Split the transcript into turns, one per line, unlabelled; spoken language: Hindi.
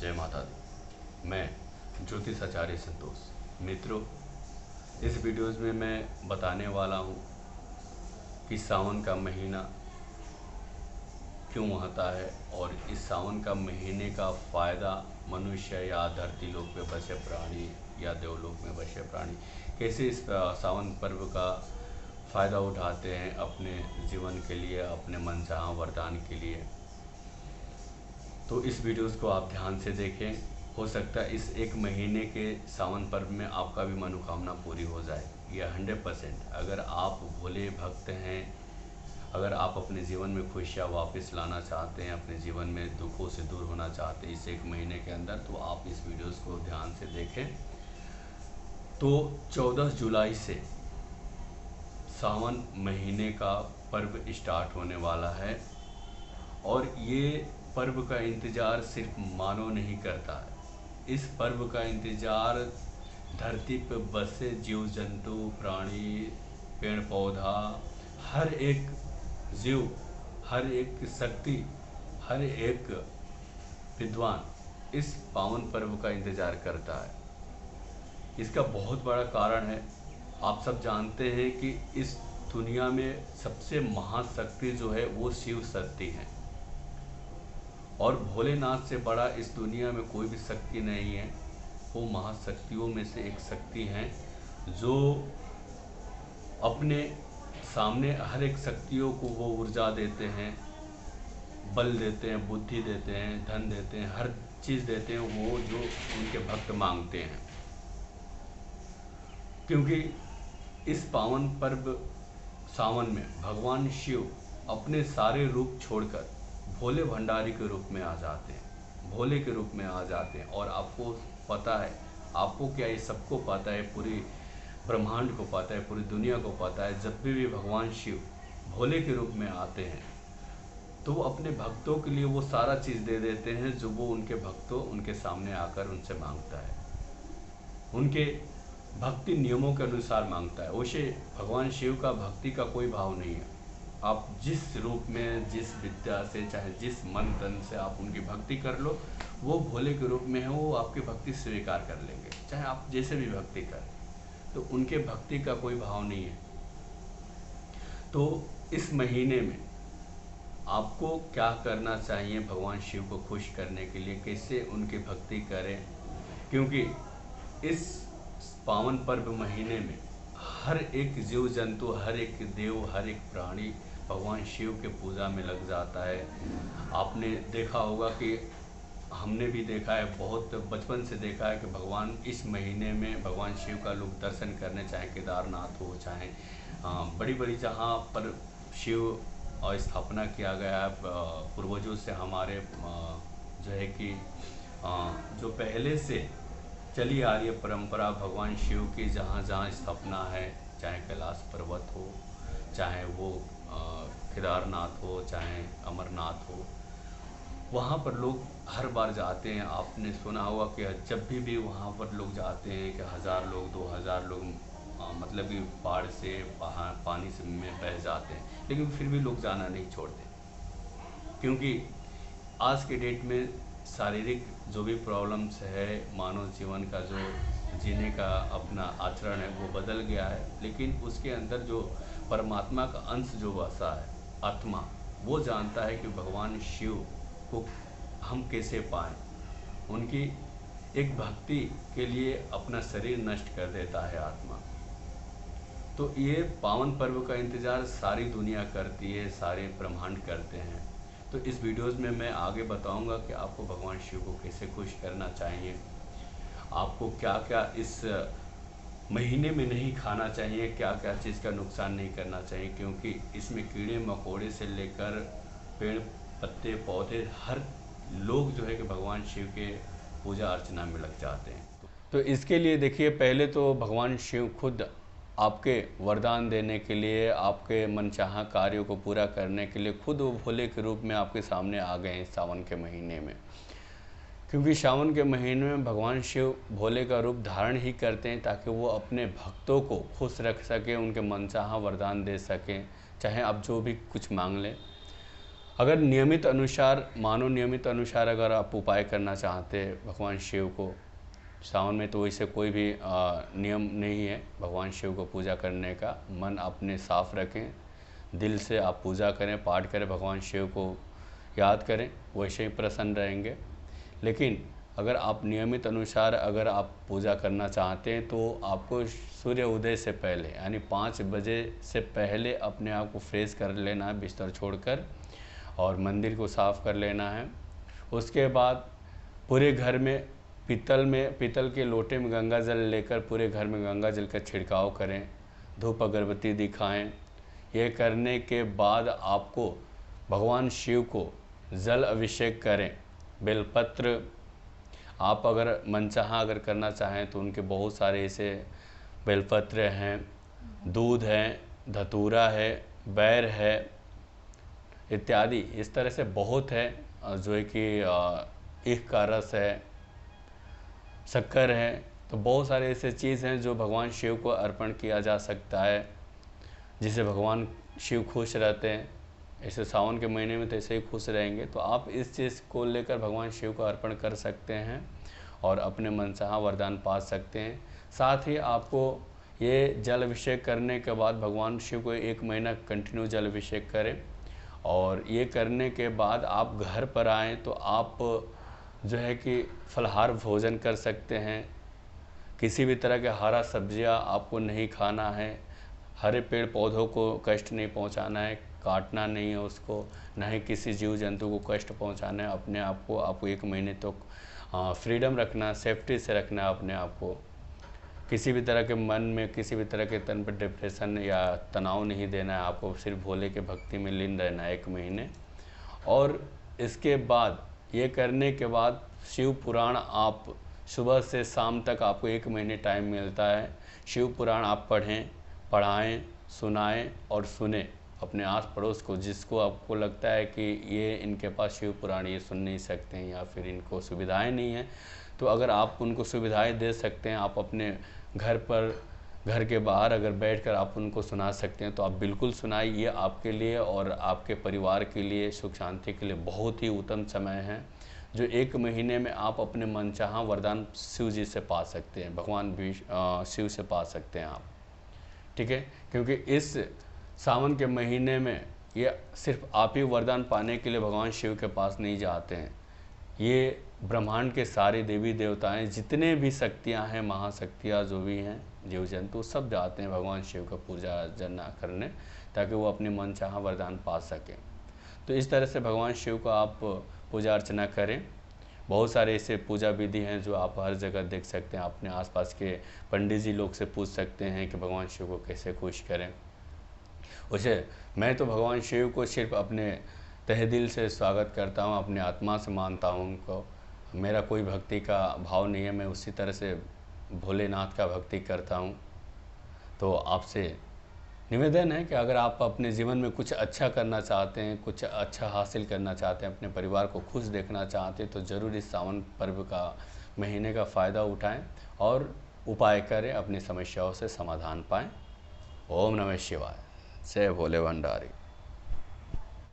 जय माता दी। मैं ज्योतिषाचार्य संतोष। मित्रों, इस वीडियोज़ में मैं बताने वाला हूँ कि सावन का महीना क्यों आता है और इस सावन का महीने का फ़ायदा मनुष्य या धरती लोक में बसे प्राणी या देवलोक में बसे प्राणी कैसे इस सावन पर्व का फ़ायदा उठाते हैं अपने जीवन के लिए, अपने मनचाहा वरदान के लिए। तो इस वीडियोज़ को आप ध्यान से देखें। हो सकता है इस एक महीने के सावन पर्व में आपका भी मनोकामना पूरी हो जाए। यह 100%। अगर आप भोले भक्त हैं, अगर आप अपने जीवन में खुशियाँ वापस लाना चाहते हैं, अपने जीवन में दुखों से दूर होना चाहते हैं इस एक महीने के अंदर, तो आप इस वीडियोज़ को ध्यान से देखें। तो 14 जुलाई से सावन महीने का पर्व स्टार्ट होने वाला है और ये पर्व का इंतज़ार सिर्फ मानव नहीं करता है। इस पर्व का इंतज़ार धरती पर बसे जीव जंतु, प्राणी, पेड़ पौधा, हर एक जीव, हर एक शक्ति, हर एक विद्वान इस पावन पर्व का इंतज़ार करता है। इसका बहुत बड़ा कारण है, आप सब जानते हैं कि इस दुनिया में सबसे महाशक्ति जो है वो शिव शक्ति है और भोलेनाथ से बड़ा इस दुनिया में कोई भी शक्ति नहीं है। वो महाशक्तियों में से एक शक्ति हैं जो अपने सामने हर एक शक्तियों को वो ऊर्जा देते हैं, बल देते हैं, बुद्धि देते हैं, धन देते हैं, हर चीज़ देते हैं वो जो उनके भक्त मांगते हैं। क्योंकि इस पावन पर्व सावन में भगवान शिव अपने सारे रूप छोड़कर भोले भंडारी के रूप में आ जाते हैं, भोले के रूप में आ जाते हैं। और आपको पता है, आपको क्या, ये सबको पता है, पूरी ब्रह्मांड को पता है, पूरी दुनिया को पता है, जब भी भगवान शिव भोले के रूप में आते हैं तो वो अपने भक्तों के लिए वो सारा चीज़ दे देते हैं जो वो उनके भक्तों उनके सामने आकर उनसे मांगता है, उनके भक्ति नियमों के अनुसार मांगता है। वैसे भगवान शिव का भक्ति का कोई भाव नहीं है। आप जिस रूप में, जिस विद्या से, चाहे जिस मन तन से आप उनकी भक्ति कर लो, वो भोले के रूप में है, वो आपकी भक्ति स्वीकार कर लेंगे, चाहे आप जैसे भी भक्ति करें। तो उनके भक्ति का कोई भाव नहीं है। तो इस महीने में आपको क्या करना चाहिए भगवान शिव को खुश करने के लिए, कैसे उनकी भक्ति करें? क्योंकि इस पावन पर्व महीने में हर एक जीव जंतु, हर एक देव, हर एक प्राणी भगवान शिव के पूजा में लग जाता है। आपने देखा होगा कि हमने भी देखा है, बहुत बचपन से देखा है कि भगवान इस महीने में भगवान शिव का लोग दर्शन करने, चाहे केदारनाथ हो, चाहे बड़ी बड़ी जहाँ पर शिव और स्थापना किया गया है पूर्वजों से हमारे जो है कि जो पहले से चली आ रही है परंपरा भगवान शिव की, जहाँ जहाँ स्थापना है, चाहे कैलाश पर्वत हो, चाहे वो केदारनाथ हो, चाहे अमरनाथ हो, वहाँ पर लोग हर बार जाते हैं। आपने सुना होगा कि जब भी वहाँ पर लोग जाते हैं कि 1000 लोग, 2000 लोग मतलब कि बाढ़ से पानी से में बह जाते हैं, लेकिन फिर भी लोग जाना नहीं छोड़ते। क्योंकि आज के डेट में शारीरिक जो भी प्रॉब्लम्स है, मानव जीवन का जो जीने का अपना आचरण है वो बदल गया है, लेकिन उसके अंदर जो परमात्मा का अंश जो बसा है, आत्मा, वो जानता है कि भगवान शिव को हम कैसे पाएं। उनकी एक भक्ति के लिए अपना शरीर नष्ट कर देता है आत्मा। तो ये पावन पर्व का इंतज़ार सारी दुनिया करती है, सारे ब्रह्मांड करते हैं। तो इस वीडियोज़ में मैं आगे बताऊंगा कि आपको भगवान शिव को कैसे खुश करना चाहिए, आपको क्या क्या इस महीने में नहीं खाना चाहिए, क्या क्या चीज़ का नुकसान नहीं करना चाहिए। क्योंकि इसमें कीड़े मकोड़े से लेकर पेड़ पत्ते पौधे, हर लोग जो है कि भगवान शिव के पूजा अर्चना में लग जाते हैं। तो इसके लिए देखिए, पहले तो भगवान शिव खुद आपके वरदान देने के लिए, आपके मनचाहा कार्यों को पूरा करने के लिए खुद वो भोले के रूप में आपके सामने आ गए हैं सावन के महीने में। क्योंकि सावन के महीने में भगवान शिव भोले का रूप धारण ही करते हैं ताकि वो अपने भक्तों को खुश रख सकें, उनके मनचाहा वरदान दे सकें, चाहे आप जो भी कुछ मांग लें। अगर नियमित अनुसार, मानो नियमित अनुसार अगर आप उपाय करना चाहते हैं भगवान शिव को सावन में, तो वैसे कोई भी नियम नहीं है भगवान शिव को पूजा करने का। मन अपने साफ रखें, दिल से आप पूजा करें, पाठ करें, भगवान शिव को याद करें, वैसे ही प्रसन्न रहेंगे। लेकिन अगर आप नियमित अनुसार अगर आप पूजा करना चाहते हैं तो आपको सूर्य उदय से पहले यानी 5 बजे से पहले अपने आप को फ्रेश कर लेना है बिस्तर छोड़कर, और मंदिर को साफ़ कर लेना है। उसके बाद पूरे घर में पीतल के लोटे में गंगा जल लेकर पूरे घर में गंगा जल का छिड़काव करें, धूप अगरबत्ती दिखाएं। ये करने के बाद आपको भगवान शिव को जल अभिषेक करें। बेलपत्र आप अगर मनचाहा अगर करना चाहें तो उनके बहुत सारे ऐसे बेलपत्र हैं, दूध है, धतूरा है, बैर है इत्यादि, इस तरह से बहुत है, जो है कि ईख का रस है, शक्कर है। तो बहुत सारे ऐसे चीज़ हैं जो भगवान शिव को अर्पण किया जा सकता है, जिससे भगवान शिव खुश रहते हैं। ऐसे सावन के महीने में तो ऐसे ही खुश रहेंगे। तो आप इस चीज़ को लेकर भगवान शिव को अर्पण कर सकते हैं और अपने मनचाहा वरदान पा सकते हैं। साथ ही आपको ये जल अभिषेक करने के बाद भगवान शिव को 1 महीना कंटिन्यू जल अभिषेक करें, और ये करने के बाद आप घर पर आएँ तो आप जो है कि फलाहार भोजन कर सकते हैं। किसी भी तरह के हरा सब्जियां आपको नहीं खाना है, हरे पेड़ पौधों को कष्ट नहीं पहुंचाना है, काटना नहीं है उसको, न ही किसी जीव जंतु को कष्ट पहुंचाना है। अपने आप को आपको 1 महीने तक फ्रीडम रखना है, सेफ्टी से रखना है अपने आप को। किसी भी तरह के मन में किसी भी तरह के तन पर डिप्रेशन या तनाव नहीं देना है आपको, सिर्फ भोले के भक्ति में लीन रहना है 1 महीने। और इसके बाद ये करने के बाद शिव पुराण आप सुबह से शाम तक आपको 1 महीने टाइम मिलता है। शिव पुराण आप पढ़ें, पढ़ाएं, सुनाएं और सुने अपने आस पड़ोस को, जिसको आपको लगता है कि ये इनके पास शिव पुराण ये सुन नहीं सकते हैं या फिर इनको सुविधाएं नहीं हैं, तो अगर आप उनको सुविधाएं दे सकते हैं, आप अपने घर पर, घर के बाहर अगर बैठकर आप उनको सुना सकते हैं तो आप बिल्कुल सुनाइए। ये आपके लिए और आपके परिवार के लिए, सुख शांति के लिए बहुत ही उत्तम समय है, जो 1 महीने में आप अपने मनचाहा वरदान शिव जी से पा सकते हैं, भगवान शिव से पा सकते हैं आप। ठीक है, क्योंकि इस सावन के महीने में ये सिर्फ आप ही वरदान पाने के लिए भगवान शिव के पास नहीं जाते हैं। ये ब्रह्मांड के सारे देवी देवताएं, जितने भी शक्तियां हैं, महाशक्तियां जो भी हैं, जीव जंतु, सब जाते हैं भगवान शिव का पूजा अर्चना करने, ताकि वो अपने मनचाहा वरदान पा सकें। तो इस तरह से भगवान शिव का आप पूजा अर्चना करें। बहुत सारे ऐसे पूजा विधि हैं जो आप हर जगह देख सकते हैं। अपने आसपास के पंडित जी लोग से पूछ सकते हैं कि भगवान शिव को कैसे खुश करें। वैसे मैं तो भगवान शिव को सिर्फ अपने तहे दिल से स्वागत करता हूँ, अपने आत्मा से मानता हूँ उनको। मेरा कोई भक्ति का भाव नहीं है, मैं उसी तरह से भोलेनाथ का भक्ति करता हूँ। तो आपसे निवेदन है कि अगर आप अपने जीवन में कुछ अच्छा करना चाहते हैं, कुछ अच्छा हासिल करना चाहते हैं, अपने परिवार को खुश देखना चाहते हैं, तो ज़रूर इस सावन पर्व का महीने का फ़ायदा उठाएं और उपाय करें, अपनी समस्याओं से समाधान पाएं। ओम नमः शिवाय। जय भोले भंडारी।